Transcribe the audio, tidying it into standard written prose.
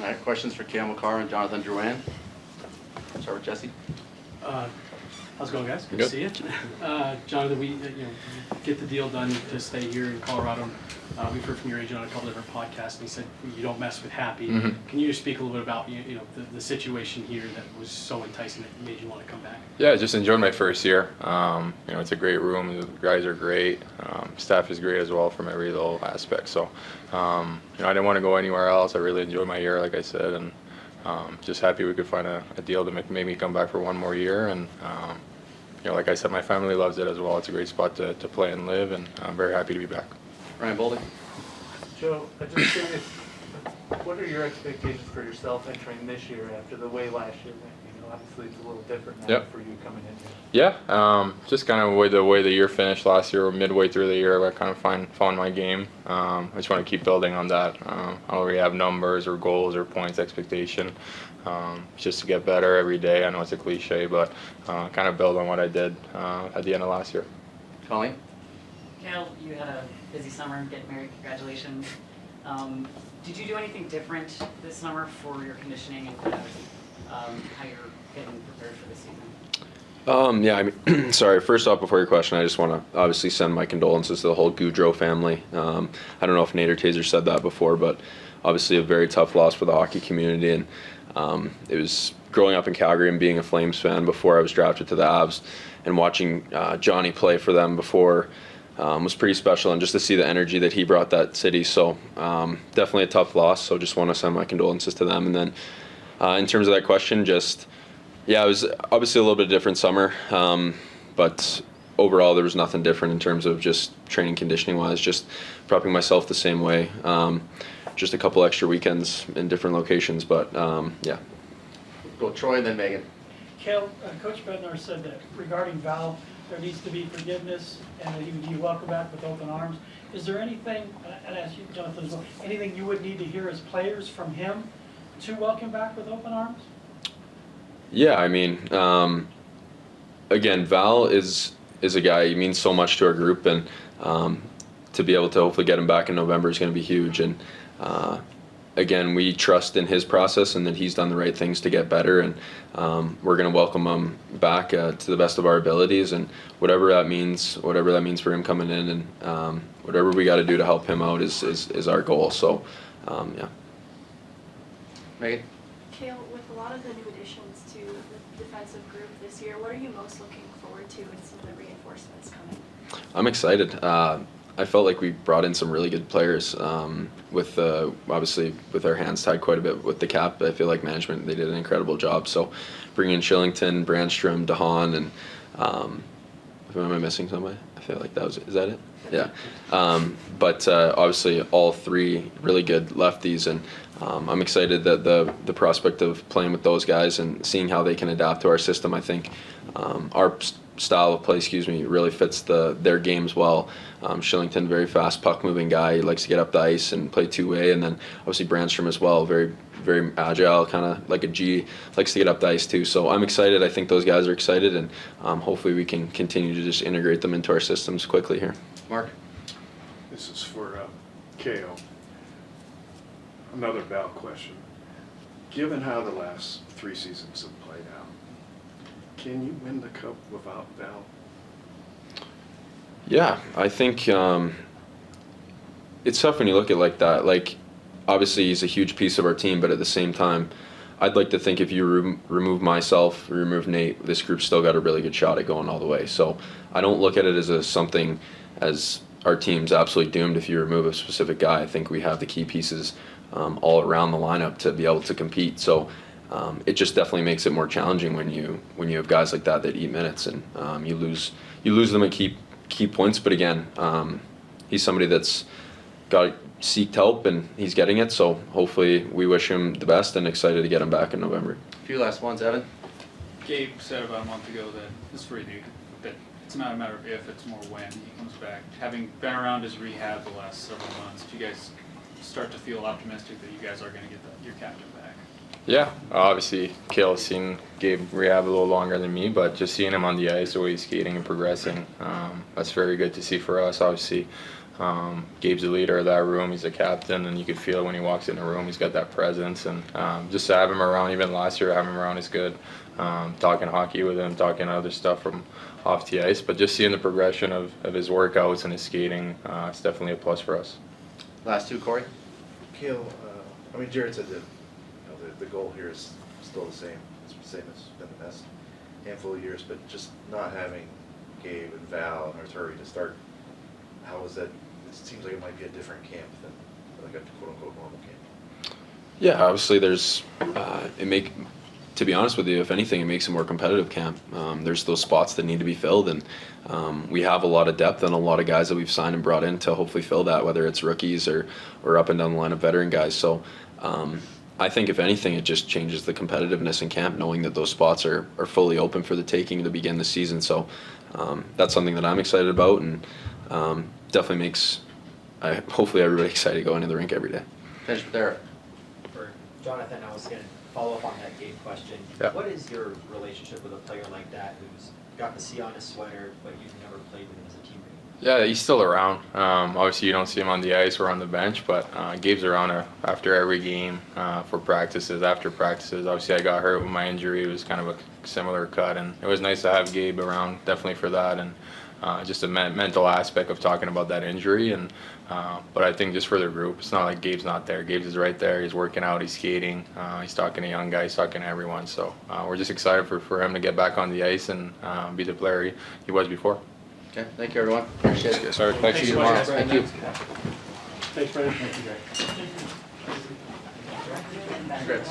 All right, questions for Cale Makar and Jonathan Drouin. Start with Jesse. How's it going, guys? Good Good. to see you. Jonathan, we get the deal done to stay here in Colorado. We've heard from your agent on a couple different podcasts, and he said you don't mess with Happy. Mm-hmm. Can you just speak a little bit about the situation here that was so enticing that made you want to come back? Yeah, I just enjoyed my first year. It's a great room. The guys are great. Staff is great as well from every little aspect. So, I didn't want to go anywhere else. I really enjoyed my year, like I said, and just happy we could find a deal to make me come back for one more year. And like I said, my family loves it as well. It's a great spot to play and live, and I'm very happy to be back. Ryan Boldy. Joe, I'm just curious, what are your expectations for yourself entering this year after the way last year went? Obviously it's a little different now for you coming in here. Yeah, just kind of the way the year finished last year, or midway through the year, I kind of found my game. I just want to keep building on that. I don't really have numbers or goals or points expectation. Just to get better every day. I know it's a cliche, but kind of build on what I did at the end of last year. Colleen. Cale, you had a busy summer, getting married, congratulations. Did you do anything different this summer for your conditioning and kind of how you're getting prepared for the season? Yeah, I mean, sorry, first off, before your question, I just want to obviously send my condolences to the whole Gaudreau family. I don't know if Nate or Taser said that before, but obviously a very tough loss for the hockey community. And it was growing up in Calgary and being a Flames fan before I was drafted to the Avs, and watching Johnny play for them before was pretty special, and just to see the energy that he brought that city. So definitely a tough loss, so just want to send my condolences to them. And then in terms of that question, it was obviously a little bit different summer, but overall there was nothing different in terms of just training conditioning wise, just prepping myself the same way. Just a couple extra weekends in different locations, but yeah. Go Troy, then Megan. Cale, Coach Bednar said that regarding Val, there needs to be forgiveness, and that he would be welcome back with open arms. Is there anything, and I ask you, Jonathan, as well, anything you would need to hear as players from him to welcome back with open arms? Yeah, I mean, again, Val is a guy, he means so much to our group, and to be able to hopefully get him back in November is going to be huge. And again, we trust in his process and that he's done the right things to get better, and we're going to welcome him back to the best of our abilities, and whatever that means for him coming in, and whatever we got to do to help him out is our goal. So, yeah. Megan. Cale, with a lot of the new additions to the defensive group this year, what are you most looking forward to in some of the reinforcements coming? I'm excited. I felt like we brought in some really good players. With obviously with our hands tied quite a bit with the cap, I feel like management, they did an incredible job. So bringing in Shillington, Brandstrom, DeHaan, and am I missing somebody? I feel like is that it? Yeah. But obviously all three really good lefties, and I'm excited that the prospect of playing with those guys and seeing how they can adapt to our system. I think our style of play, really fits their games well. Shillington, very fast puck-moving guy. He likes to get up the ice and play two-way, and then obviously Brandstrom as well, very, very agile, kind of like a G, likes to get up the ice too. So I'm excited. I think those guys are excited, and hopefully we can continue to just integrate them into our systems quickly here. Mark. This is for Cale. Another Val question. Given how the last 3 seasons have played out, can you win the Cup without Val? Yeah, I think it's tough when you look at it like that. Like, obviously he's a huge piece of our team, but at the same time, I'd like to think if you remove myself, remove Nate, this group's still got a really good shot at going all the way. So I don't look at it as something as our team's absolutely doomed if you remove a specific guy. I think we have the key pieces all around the lineup to be able to compete. So it just definitely makes it more challenging when you have guys like that eat minutes, and you lose them at key points. But again, he's somebody that's got seeked help and he's getting it. So hopefully we wish him the best and excited to get him back in November. A few last ones, Evan. Gabe said about a month ago that this is for you, that it's not a matter of if, it's more when he comes back. Having been around his rehab the last several months, do you guys start to feel optimistic that you guys are going to get your captain back? Yeah, obviously Cale has seen Gabe rehab a little longer than me, but just seeing him on the ice, the way he's skating and progressing, that's very good to see for us. Obviously, Gabe's the leader of that room. He's the captain, and you could feel it when he walks in the room. He's got that presence, and just to have him around, even last year, having him around is good. Talking hockey with him, talking other stuff from off the ice, but just seeing the progression of his workouts and his skating, it's definitely a plus for us. Last two, Corey? Cale, I mean, Jared said that, the goal here is still the same. It's the same as been the past handful of years, but just not having Gabe and Val and Arturi to start, how was that? It seems like it might be a different camp than like a quote-unquote normal camp. Yeah, obviously there's, to be honest with you, if anything, it makes a more competitive camp. There's those spots that need to be filled, and we have a lot of depth and a lot of guys that we've signed and brought in to hopefully fill that, whether it's rookies or up and down the line of veteran guys. So I think if anything, it just changes the competitiveness in camp, knowing that those spots are fully open for the taking to begin the season. So that's something that I'm excited about, and definitely makes hopefully everybody excited going to the rink every day. Finish with Eric. For Jonathan, I was going to follow up on that Gabe question. Yeah. What is your relationship with a player like that who's got the C on his sweater, but you've never played with him as a teammate? Yeah, he's still around. Obviously, you don't see him on the ice or on the bench, but Gabe's around after every game for practices, after practices. Obviously, I got hurt with my injury. It was kind of a similar cut, and it was nice to have Gabe around, definitely for that, and just a mental aspect of talking about that injury. And but I think just for the group, it's not like Gabe's not there. Gabe's is right there. He's working out. He's skating. He's talking to young guys, talking to everyone. So we're just excited for him to get back on the ice and be the player he was before. Okay, thank you, everyone. Appreciate it. Sorry, Thank you tomorrow. Thank you. Thanks, Brandon. Thank you, Greg. Congrats.